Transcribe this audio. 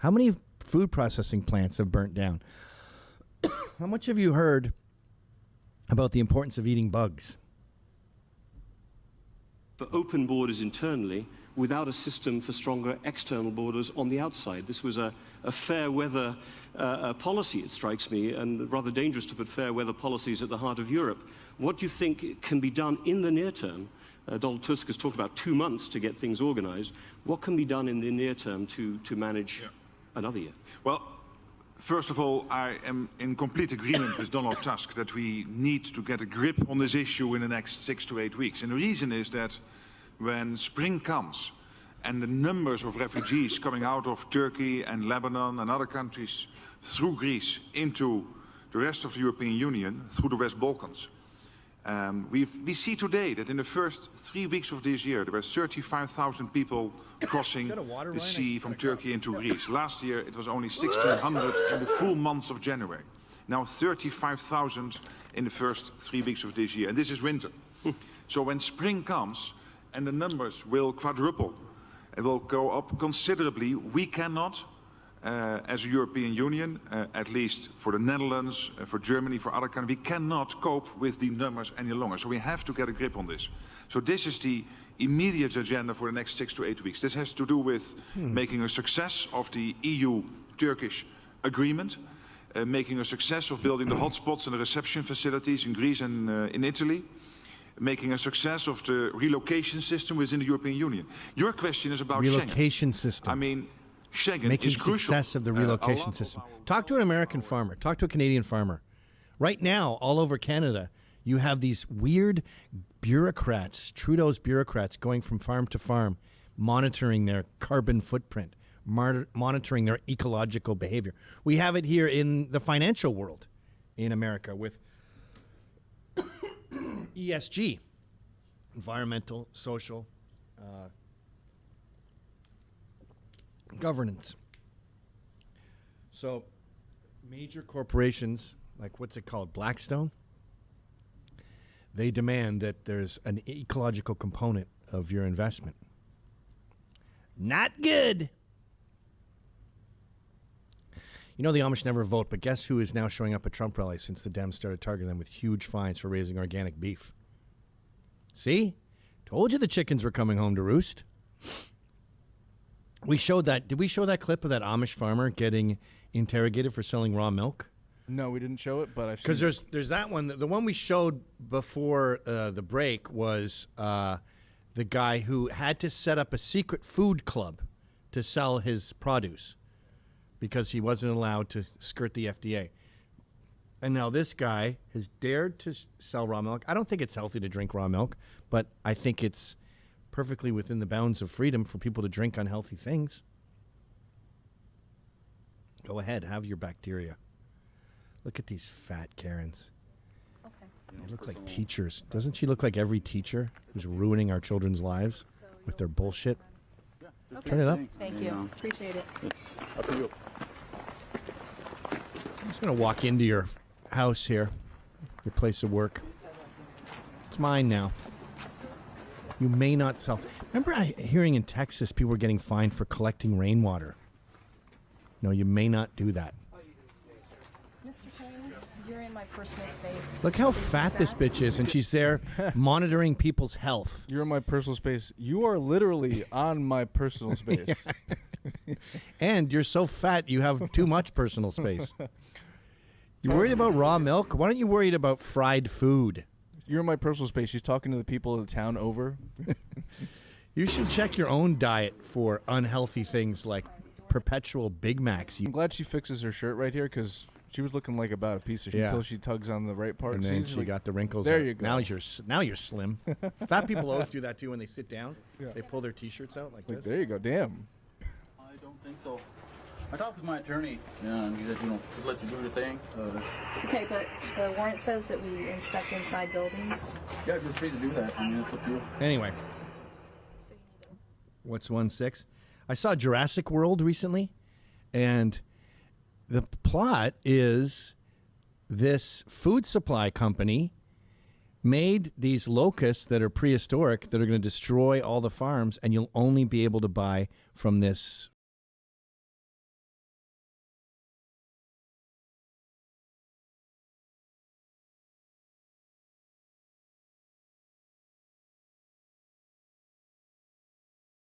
How many food processing plants have burnt down? How much have you heard about the importance of eating bugs? For open borders internally, without a system for stronger external borders on the outside. This was a fair weather policy, it strikes me, and rather dangerous to put fair weather policies at the heart of Europe. What do you think can be done in the near term? Donald Tusk has talked about 2 months to get things organized. What can be done in the near term to manage another year? Well, first of all, I am in complete agreement with Donald Tusk that we need to get a grip on this issue in the next 6 to 8 weeks. And the reason is that when spring comes and the numbers of refugees coming out of Turkey and Lebanon and other countries through Greece into the rest of the European Union, through the West Balkans, we see today that in the first 3 weeks of this year, there were 35,000 people crossing the sea from Turkey into Greece. Last year, it was only 1,600 in the full month of January. Now 35,000 in the first 3 weeks of this year. And this is winter. So when spring comes and the numbers will quadruple, it will go up considerably, we cannot, as a European Union, at least for the Netherlands, for Germany, for other countries, we cannot cope with the numbers any longer. So we have to get a grip on this. So this is the immediate agenda for the next 6 to 8 weeks. This has to do with making a success of the EU-Turkish agreement, making a success of building the hotspots and the reception facilities in Greece and in Italy, making a success of the relocation system within the European Union. Your question is about relocation Schengen. system. I mean, Schengen making is crucial. success of the relocation system. Talk to an American farmer. Talk to a Canadian farmer. Right now, all over Canada, you have these weird bureaucrats, Trudeau's bureaucrats, going from farm to farm, monitoring their carbon footprint, monitoring their ecological behavior. We have it here in the financial world in America with ESG, environmental, social, governance. So major corporations, like what's it called, Blackstone, they demand that there's an ecological component of your investment. Not good. You know the Amish never vote, but guess who is now showing up at Trump rallies since the Dems started targeting them with huge fines for raising organic beef? See? Told you the chickens were coming home to roost. We showed that. Did we show that clip of that Amish farmer getting interrogated for selling raw milk? No, we didn't show it, but I've seen it. Because there's that one. The one we showed before the break was the guy who had to set up a secret food club to sell his produce because he wasn't allowed to skirt the FDA. And now this guy has dared to sell raw milk. I don't think it's healthy to drink raw milk, but I think it's perfectly within the bounds of freedom for people to drink unhealthy things. Go ahead, have your bacteria. Look at these fat Karens. Okay. They look like teachers. Doesn't she look like every teacher who's ruining our children's lives with their bullshit? Okay. Turn it up. Thank you. Appreciate it. It's up to you. I'm just going to walk into your house here, your place of work. It's mine now. You may not sell. Remember hearing in Texas people were getting fined for collecting rainwater? No, you may not do that. Mr. Kane, you're in my personal space. Look how fat this bitch is, and she's there monitoring people's health. You're in my personal space. You are literally on my personal space. And you're so fat, you have too much personal space. You worried about raw milk? Why aren't you worried about fried food? You're in my personal space. She's talking to the people of the town over. You should check your own diet for unhealthy things like perpetual Big Macs. I'm glad she fixes her shirt right here because she was looking like about a piece of shit until she tugs on the right part. And then See, she like, got the wrinkles. There out. you go. Now you're slim. Fat people always do that too when they sit down. Yeah. They pull their t-shirts out like this. There you go. Damn. I don't think so. I talked with my attorney, and he said, just let you do your thing. Okay, but the warrant says that we inspect inside buildings. Yeah, you're free to do that. I mean, it's up to you. Anyway, So you need to... what's 1-6? I saw Jurassic World recently, and the plot is this food supply company made these locusts that are prehistoric that are going to destroy all the farms, and you'll only be able to buy from this